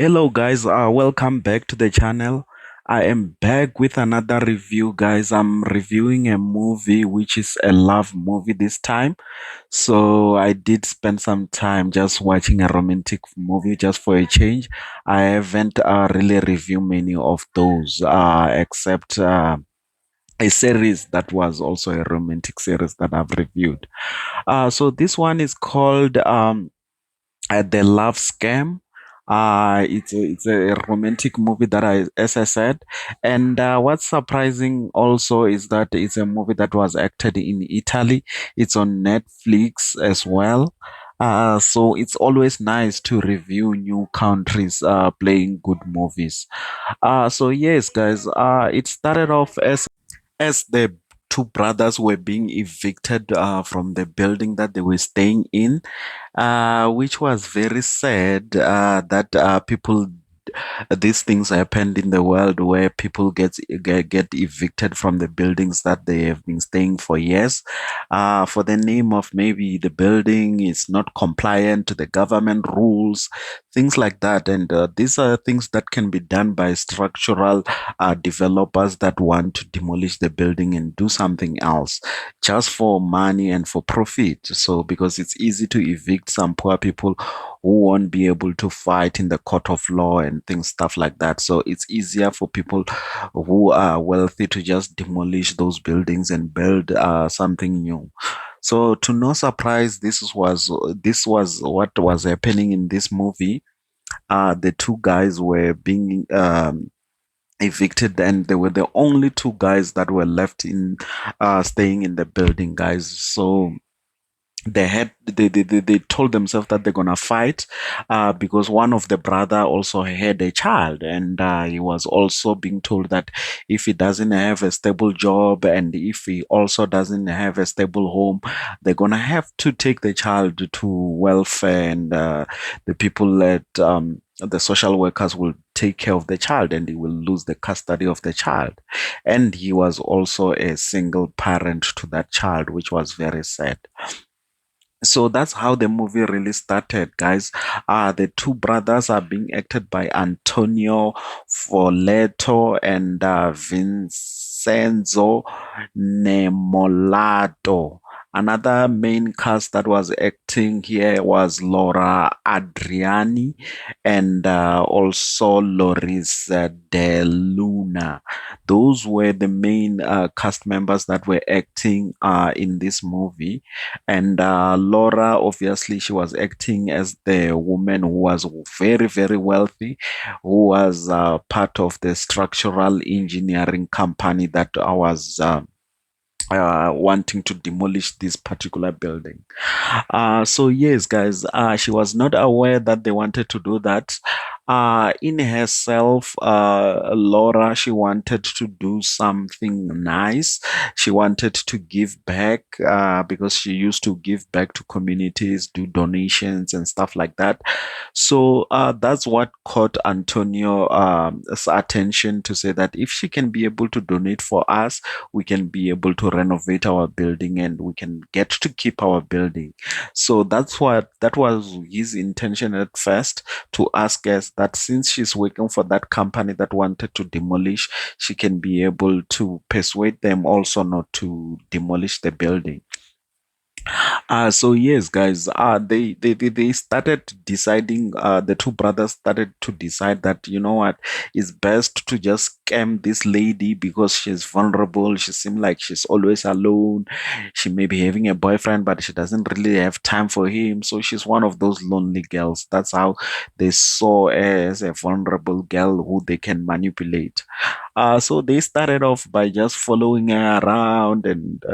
Hello guys, welcome back to the channel. I am back with another review, guys. I'm reviewing a movie which is a love movie this time. So I did spend some time just watching a romantic movie just for a change. I haven't really reviewed many of those except a series that was also a romantic series that I've reviewed. So this one is called The Love Scam. It's a romantic movie that as I said, and what's surprising also is that it's a movie that was acted in Italy. It's on Netflix as well. So it's always nice to review new countries playing good movies. So yes, guys. It started off as the two brothers were being evicted from the building that they were staying in, which was very sad that people these things happened in the world where people get evicted from the buildings that they have been staying for years, for the name of maybe the building is not compliant to the government rules, things like that. And these are things that can be done by structural developers that want to demolish the building and do something else just for money and for profit. So because it's easy to evict some poor people who won't be able to fight in the court of law and things stuff like that. So it's easier for people who are wealthy to just demolish those buildings and build something new. So to no surprise, this was what was happening in this movie. The two guys were being evicted, and they were the only two guys that were left in staying in the building, guys. So they told themselves that they're gonna fight because one of the brother also had a child, and he was also being told that if he doesn't have a stable job and if he also doesn't have a stable home, they're gonna have to take the child to welfare, and the people at the social workers will take care of the child, and he will lose the custody of the child. And he was also a single parent to that child, which was very sad. So that's how the movie really started, guys. The two brothers are being acted by Antonio Folletto and Vincenzo Nemolato. Another main cast that was acting here was Laura Adriani and also Loris De Luna. Those were the main cast members that were acting in this movie. And Laura, obviously, she was acting as the woman who was very, very wealthy, who was part of the structural engineering company that was wanting to demolish this particular building. So yes, guys, she was not aware that they wanted to do that. In herself, Laura, she wanted to do something nice. She wanted to give back because she used to give back to communities, do donations and stuff like that. So that's what caught Antonio's attention to say that if she can be able to donate for us, we can be able to renovate our building and we can get to keep our building. So that was his intention at first, to ask us that since she's working for that company that wanted to demolish, she can be able to persuade them also not to demolish the building. So yes, guys, they started deciding, the two brothers started to decide that, you know what, it's best to just scam this lady because she's vulnerable. She seems like she's always alone. She may be having a boyfriend, but she doesn't really have time for him. So she's one of those lonely girls. That's how they saw her as a vulnerable girl who they can manipulate. So they started off by just following her around, and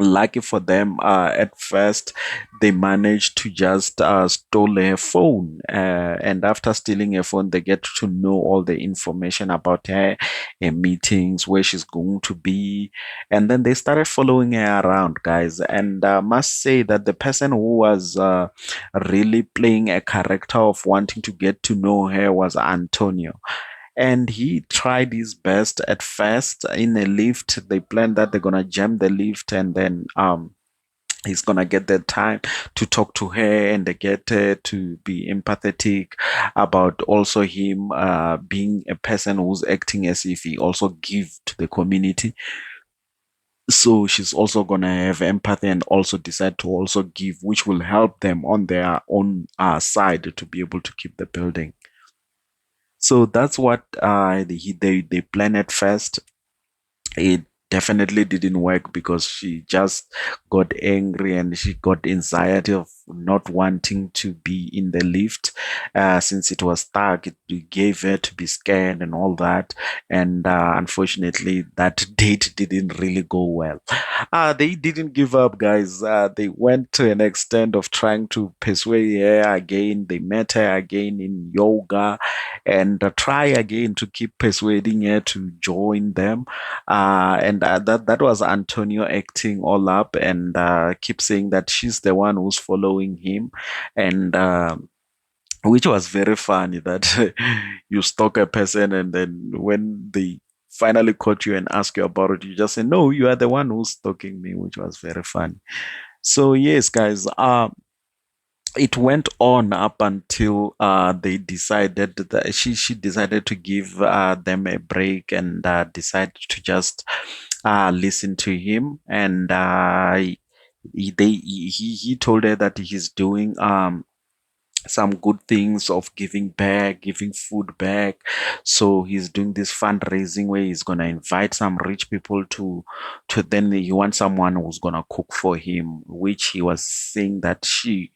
lucky for them, at first they managed to just stole her phone, and after stealing her phone they get to know all the information about her meetings, where she's going to be. And then they started following her around, guys, and must say that the person who was really playing a character of wanting to get to know her was Antonio. And he tried his best. At first, in a lift, they planned that they're gonna jam the lift, and then he's gonna get the time to talk to her and get her to be empathetic about also him being a person who's acting as if he also give to the community. So she's also gonna have empathy and also decide to also give, which will help them on their own side to be able to keep the building. So that's what they planned at first. It definitely didn't work because she just got angry and she got anxiety of not wanting to be in the lift since it was stuck. It gave her to be scared and all that. And unfortunately, that date didn't really go well. They didn't give up, guys. They went to an extent of trying to persuade her again. They met her again in yoga and try again to keep persuading her to join them. And that was Antonio acting all up and keep saying that she's the one who's following him, and which was very funny that you stalk a person and then when they finally caught you and ask you about it, you just say no, you are the one who's stalking me, which was very funny. So yes, guys, it went on up until they decided that she decided to give them a break and decided to just listen to him. And he told her that he's doing some good things of giving back, giving food back. So he's doing this fundraising where he's gonna invite some rich people to then he wants someone who's gonna cook for him, which he was saying that she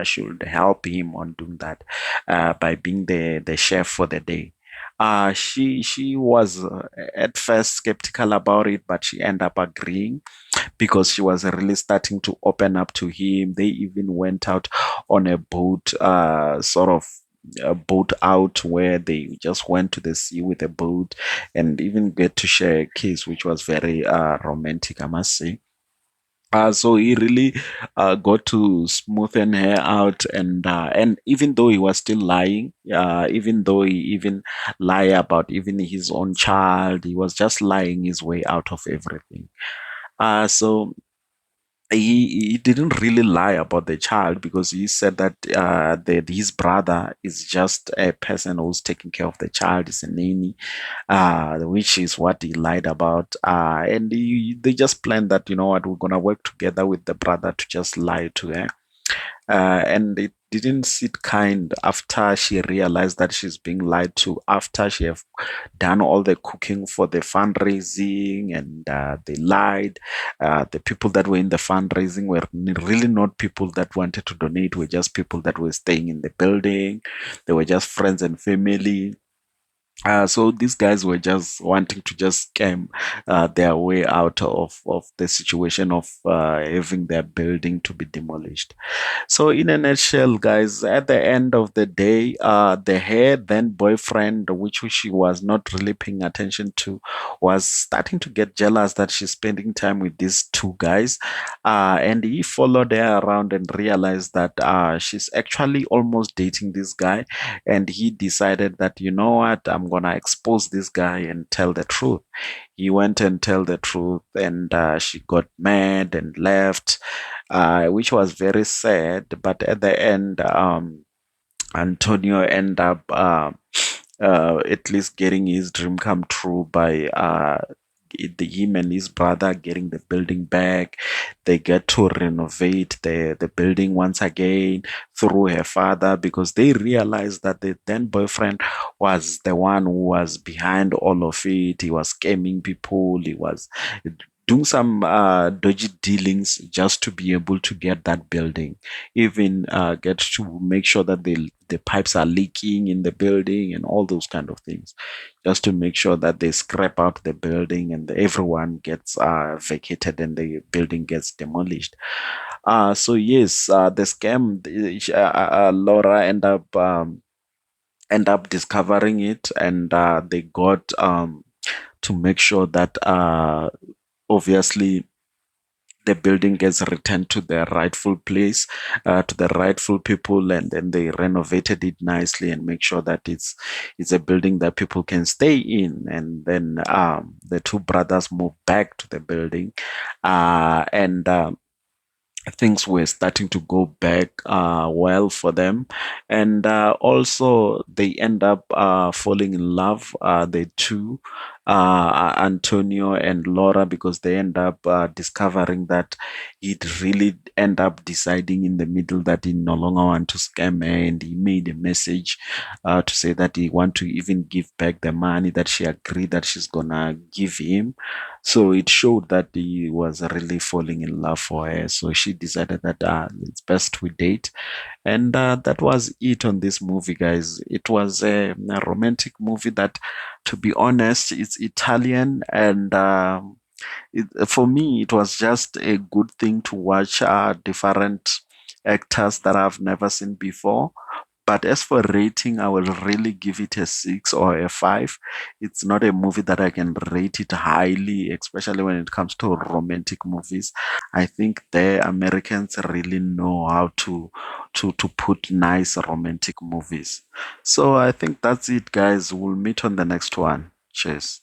should help him on doing that by being the chef for the day. She was at first skeptical about it, but she ended up agreeing because she was really starting to open up to him. They even went out on a boat, sort of a boat out where they just went to the sea with a boat and even get to share a kiss, which was very romantic, I must say. So he really got to smoothen her out, and even though he was still lying, even though he even lie about even his own child, he was just lying his way out of everything. So he didn't really lie about the child because he said that his brother is just a person who's taking care of the child, is a nanny, which is what he lied about. And they just planned that, you know what, we're gonna work together with the brother to just lie to her. And it didn't sit kind after she realized that she's being lied to, after she have done all the cooking for the fundraising, and they lied. The people that were in the fundraising were really not people that wanted to donate, were just people that were staying in the building. They were just friends and family. So these guys were just wanting to just scam their way out of the situation of having their building to be demolished. So, in a nutshell, guys, at the end of the day, the her then boyfriend, which she was not really paying attention to, was starting to get jealous that she's spending time with these two guys. And he followed her around and realized that she's actually almost dating this guy. And he decided that, you know what, I'm going to expose this guy and tell the truth. He went and tell the truth, and she got mad and left, which was very sad. But at the end, Antonio ended up at least getting his dream come true by him and his brother getting the building back. They get to renovate the building once again through her father, because they realized that the then boyfriend was the one who was behind all of it. He was scamming people. He was doing some dodgy dealings just to be able to get that building, even get to make sure that the pipes are leaking in the building and all those kind of things, just to make sure that they scrap out the building and everyone gets vacated and the building gets demolished. So yes, the scam, Laura end up discovering it, and they got to make sure that obviously the building gets returned to their rightful place, to the rightful people, and then they renovated it nicely and make sure that it's a building that people can stay in. And then the two brothers moved back to the building, and things were starting to go back well for them, and also they end up falling in love, the two, Antonio and Laura, because they end up discovering that he'd really end up deciding in the middle that he no longer want to scam her, and he made a message to say that he want to even give back the money that she agreed that she's gonna give him. So it showed that he was really falling in love for her. So she decided that it's best we date. And that was it on this movie, guys. It was a romantic movie that, to be honest, it's Italian. And for me, it was just a good thing to watch different actors that I've never seen before. But as for rating, I will really give it a 6 or a 5. It's not a movie that I can rate it highly, especially when it comes to romantic movies. I think the Americans really know how to put nice romantic movies. So I think that's it, guys. We'll meet on the next one. Cheers.